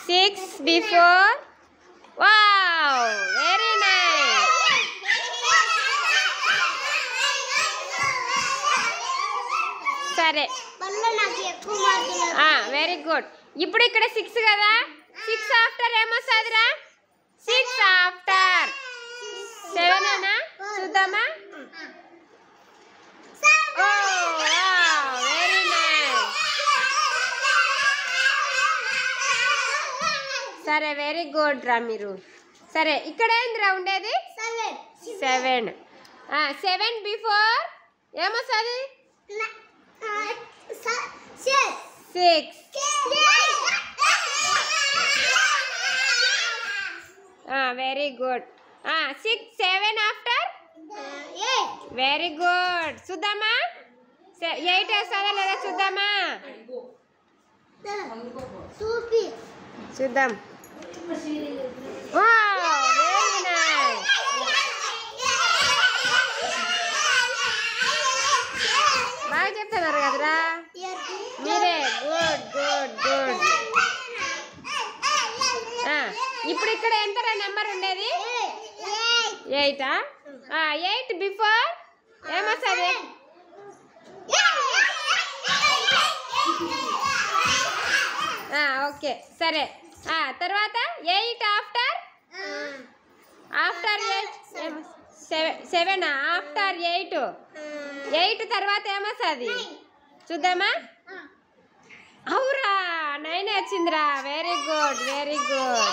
6 before. Wow, very nice. సరే very good. ఇప్పుడు ఇక్కడ 6 కదా, 6 ఆఫ్టర్ ఏమొస్తుందిరా? 6 ఆఫ్టర్ 7 అనా? చూద్దామా? Very nice. సరే వెరీ గుడ్ రా మీరు. సరే ఇక్కడ ఏందిరా ఉండేది? 7. 7 బిఫోర్ ఏమొస్తుంది? 6. Very good. 6 7 after very good. చూద్దామా 8 వస్తుందా లేదా చూద్దామా? చూద్దాం. Very nice. బాగా చెప్తున్నారు కదరా మీరే. Good good good. ఇప్పుడు ఇక్కడ ఎంతరా నెంబర్ ఉండేది? 8. 8 బిఫోర్ ఏమొస్తుంది? ఓకే సరే. తర్వాత 8 ఆఫ్టర్ 8 7 ఆఫ్టర్ 8 తర్వాత ఏమొస్తుంది చూద్దామా? అవురా 9 వచ్చిందిరా. Very good very good.